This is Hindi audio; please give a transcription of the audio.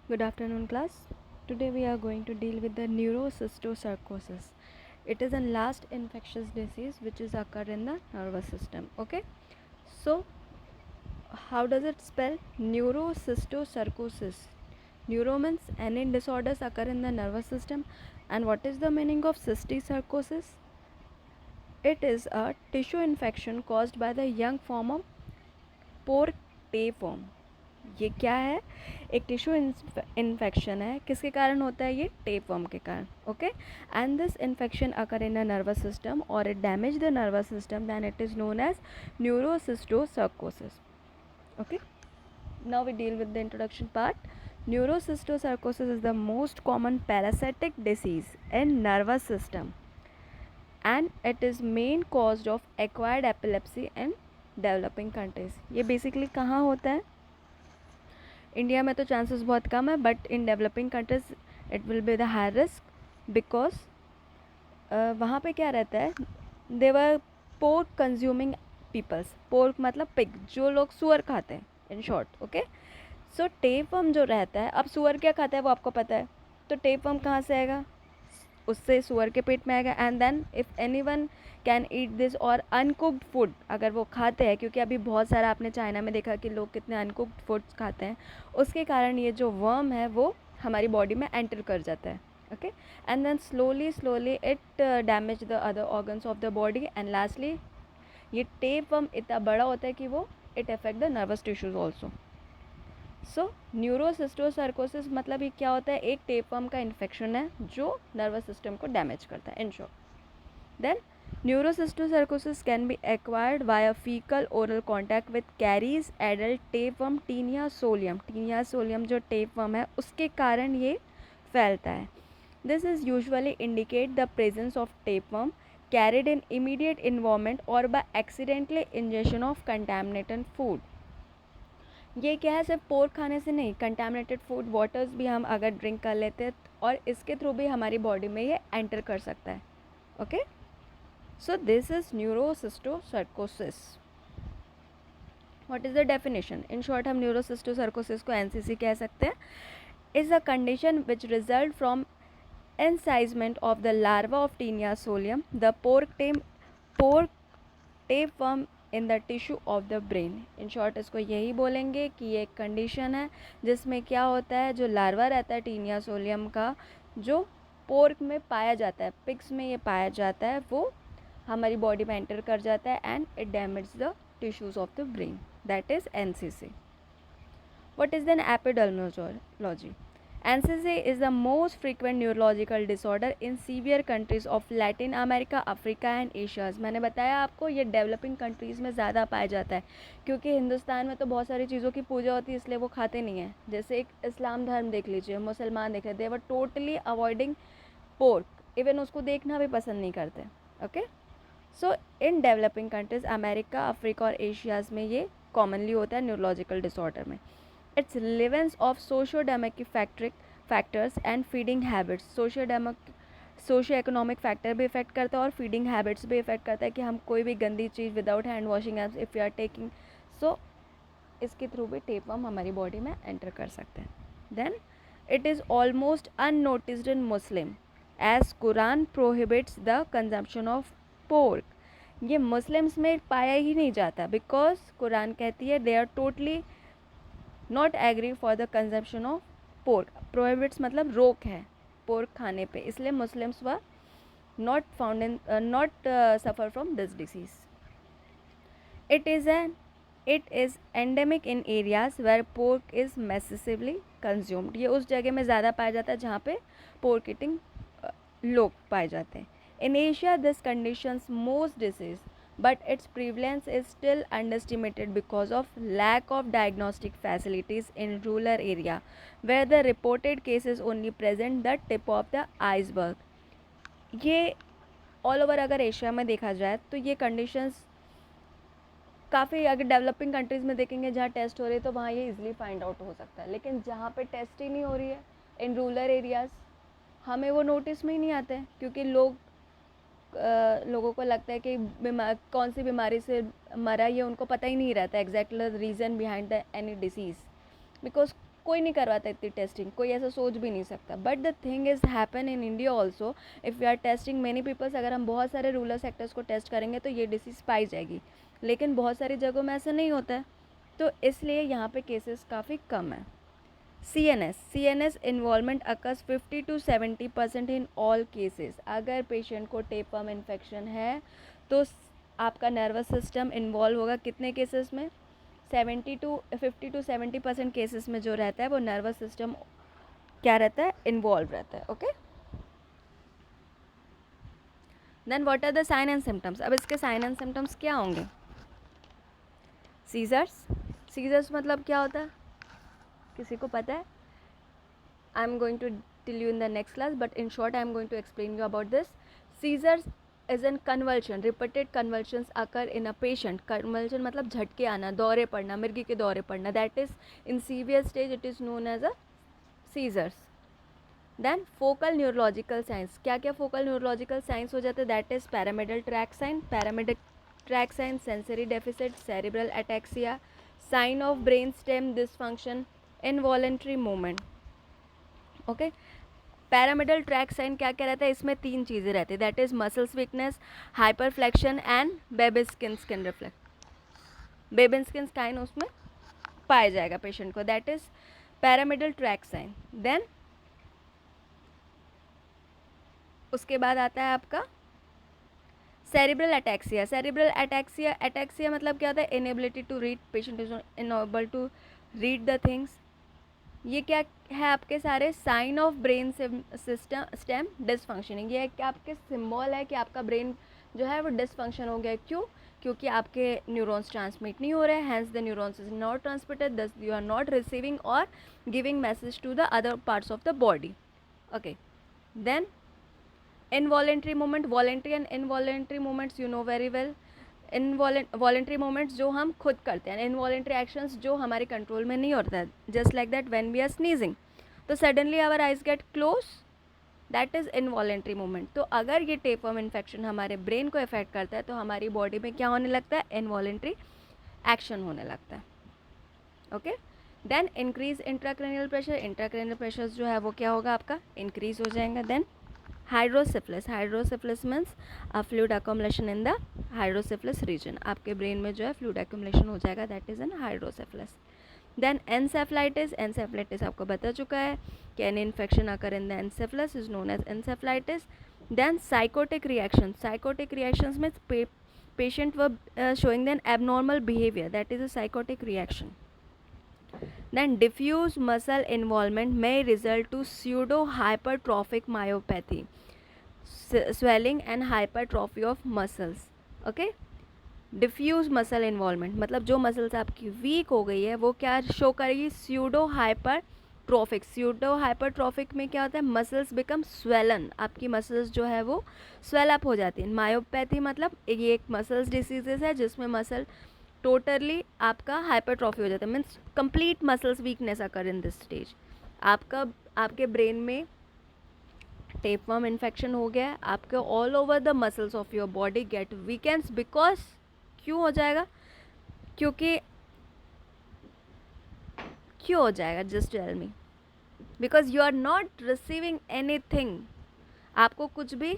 Good afternoon, class. Today we are going to deal with the neurocysticercosis. It is a last infectious disease which is occur in the nervous system. Okay, so how does it spell? Neurocysticercosis. Neuro means any disorders occur in the nervous system. And what is the meaning of cysticercosis? It is a tissue infection caused by the young form of pork tapeworm. ये क्या है? एक टिश्यू इन्फेक्शन है. किसके कारण होता है ये? टेपवर्म के कारण. Okay, and this infection occur in the nervous system और it damage the nervous system, then it is known as neurocysticercosis. Okay, now we deal with the introduction part. Neurocysticercosis is the most common parasitic disease in nervous system and it is main cause of acquired epilepsy in developing countries. ये basically कहाँ होता है? इंडिया में तो चांसेस बहुत कम है, but in developing countries it will be the high risk because वहाँ पे क्या रहता है, देवर पोर्क कंज्यूमिंग पीपल्स. पोर्क मतलब पिग, जो लोग सुअर खाते हैं in short. Okay, so tapeworm जो रहता है, अब सुअर क्या खाता है वो आपको पता है, तो टेपवर्म कहाँ से आएगा? उससे सुअर के पेट में आएगा. And then if anyone can eat this or uncooked food, अगर वो खाते हैं, क्योंकि अभी बहुत सारा आपने चाइना में देखा कि लोग कितने अनकुक्ड फूड्स खाते हैं, उसके कारण ये जो वर्म है वो हमारी बॉडी में एंटर कर जाता है. Okay, and then slowly it damage the other organs of the body and lastly ये टेप वर्म इतना बड़ा होता है कि वो it affect the nervous tissues also. So neurocysticercosis मतलब ये क्या होता है? एक टेपवर्म का इन्फेक्शन है जो नर्वस सिस्टम को डैमेज करता है in short. Then neurocysticercosis can be acquired via fecal oral contact with caries adult tapeworm Taenia solium. Taenia solium जो tapeworm है उसके कारण ये फैलता है. This is usually indicate the presence of tapeworm carried in immediate environment or by accidentally ingestion of contaminated food. ये क्या है? सिर्फ पोर्क खाने से नहीं, कंटामिनेटेड फूड, वाटर्स भी हम अगर ड्रिंक कर लेते हैं और इसके थ्रू भी हमारी बॉडी में ये एंटर कर सकता है. Okay, so this is neurocysticercosis. What is the definition? In short हम न्यूरोसिस्टोसर्कोसिस को एनसीसी कह सकते हैं. Is a condition which result from encystment of the larva of Taenia solium the pork tapeworm in the tissue of the brain. In short इसको यही बोलेंगे कि ये एक कंडीशन है जिसमें क्या होता है, जो लार्वा रहता है टीनिया सोलियम का, जो पोर्क में पाया जाता है, पिग्स में ये पाया जाता है, वो हमारी बॉडी में एंटर कर जाता है and it damage the tissues of the brain. That is NCC. What is then epidemiology? NCC is the most frequent neurological disorder in severe countries of Latin America, Africa and Asia. मैंने बताया आपको ये डेवलपिंग कंट्रीज़ में ज़्यादा पाया जाता है, क्योंकि हिंदुस्तान में तो बहुत सारी चीज़ों की पूजा होती है, इसलिए वो खाते नहीं हैं. जैसे एक इस्लाम धर्म देख लीजिए, मुसलमान देख लीजिए, they were totally avoiding pork, even उसको देखना भी पसंद नहीं करते. Okay, so in developing countries America, Africa और एशियाज़ में ये कॉमनली होता है न्यूरोलॉजिकल डिसऑर्डर में. It's relevance of sociodemographic factors and feeding habits. Socio economic factor भी इफेक्ट करता है और फीडिंग हैबिट्स भी इफेक्ट करता है कि हम कोई भी गंदी चीज़ without hand washing apps if you are taking, so इसके थ्रू भी टेपवर्म हमारी बॉडी में एंटर कर सकते हैं. Then it is almost unnoticed in Muslim as Quran prohibits the consumption of pork. ये मुस्लिम्स में पाया ही नहीं जाता बिकॉज कुरान कहती है they are totally not agree for the consumption of pork. Prohibits मतलब रोक है पोर्क खाने पे, इसलिए Muslims were not found in not suffer from this disease. It is endemic in areas where pork is massively consumed. ये उस जगह में ज़्यादा पाया जाता है जहाँ पे पोर्क ईटिंग लोग पाए जाते हैं. In Asia this conditions most disease but its prevalence is still underestimated because of lack of diagnostic facilities in rural area where the reported cases only present the tip of the iceberg. ये ऑल ओवर अगर एशिया में देखा जाए तो ये कंडीशंस काफ़ी, अगर डेवलपिंग कंट्रीज़ में देखेंगे जहाँ टेस्ट हो रही है तो वहाँ ये इजीली फाइंड आउट हो सकता है, लेकिन जहाँ पे टेस्ट ही नहीं हो रही है इन रूरल एरियाज़, हमें वो नोटिस में ही नहीं आते हैं, क्योंकि लोगों को लगता है कि कौन सी बीमारी से मरा, ये उनको पता ही नहीं रहता exact reason behind the any disease, because कोई नहीं करवाता इतनी टेस्टिंग, कोई ऐसा सोच भी नहीं सकता. But the thing is happen in India also. If we are testing many peoples, अगर हम बहुत सारे रूरल सेक्टर्स को टेस्ट करेंगे तो ये डिसीज़ पाई जाएगी. लेकिन बहुत सारी जगहों में ऐसा नहीं होता है, तो इसलिए यहाँ पे केसेस काफ़ी कम है. CNS involvement occurs 50 to 70% in all cases. अगर पेशेंट को टेपवर्म इन्फेक्शन है तो आपका नर्वस सिस्टम इन्वॉल्व होगा. कितने केसेस में? 50 to 70% केसेस में जो रहता है वो नर्वस सिस्टम क्या रहता है? इन्वॉल्व रहता है. Okay, then what are the sign and symptoms. अब इसके साइन एंड सिम्टम्स क्या होंगे? सीजर्स मतलब क्या होता है? किसी को पता है? I am going to tell you in the next class, but in short I am going to explain you about this. Seizures is an convulsion. Repeated convulsions occur in a patient. Convulsion मतलब झटके आना, दौरे पड़ना, मिर्गी के दौरे पड़ना. That is in severe stage it is known as a seizures. Then focal neurological signs. क्या क्या focal neurological signs हो जाते हैं? That is pyramidal tract sign, sensory deficit, cerebral ataxia, sign of brainstem dysfunction, involuntary movement. Okay, pyramidal tract sign क्या क्या रहता है? इसमें 3 चीज़ें रहती है. That is muscles weakness, hyperflexion and Babinski skin reflex. Babinski skin उसमें पाया जाएगा पेशेंट को. That is pyramidal tract sign. Then उसके बाद आता है आपका सेरिब्रल अटैक्सिया. अटैक्सिया मतलब क्या होता है? Inability to read. Patient is unable to read the things. ये क्या है? आपके सारे sign of brain stem dysfunctioning. ये क्या आपके सिंबल है कि आपका ब्रेन जो है वो डिसफंक्शन हो गया. क्यों? क्योंकि आपके न्यूरॉन्स ट्रांसमिट नहीं हो रहे हैं. Hence the neurons is not transmitted, thus you are not receiving or giving message to the other parts of the body. Okay, then involuntary movement. Voluntary and involuntary movements you know very well. Voluntary moments जो हम खुद करते हैं, इनवॉलेंट्री एक्शंस जो हमारे कंट्रोल में नहीं होता है. Just like that when we are sneezing तो suddenly our eyes get close, that is involuntary moment. तो अगर ये टेपवर्म इन्फेक्शन हमारे ब्रेन को इफेक्ट करता है तो हमारी बॉडी में क्या होने लगता है? इनवॉलेंट्री एक्शन होने लगता है. Okay, then increase intracranial pressure. Intracranial pressure जो है वो क्या होगा? आपका इंक्रीज हो जाएगा. Then hydrocephalus means fluid accumulation in the hydrocephalus region. आपके ब्रेन में जो है फ्लूइड अकोमुलेशन हो जाएगा. That is an hydrocephalus. Then encephalitis आपको बता चुका है कि any infection occur in the encephalus is known as encephalitis. Then psychotic reactions में patient were showing then abnormal behaviour. That is a psychotic reaction. Then diffuse muscle involvement may result to pseudo hypertrophic myopathy, swelling and hypertrophy of muscles. Okay, diffuse muscle involvement मतलब जो मसल्स आपकी वीक हो गई है वो क्या शो करेगी? स्यूडो हाइपरट्रॉफिक में क्या होता है? Muscles become swollen. आपकी मसल्स जो है वो स्वेल अप हो जाती है. मायोपैथी मतलब ये एक मसल्स डिसीजेस है जिसमें मसल टोटली आपका हाइपरट्रॉफी हो जाता है. Means complete muscles weakness occur in this stage. आपके ब्रेन में टेपवर्म इन्फेक्शन हो गया है. आपके all over the muscles of your body get weakens. Because क्यों हो जाएगा? क्यों हो जाएगा? Just tell me. Because you are not receiving anything. आपको कुछ भी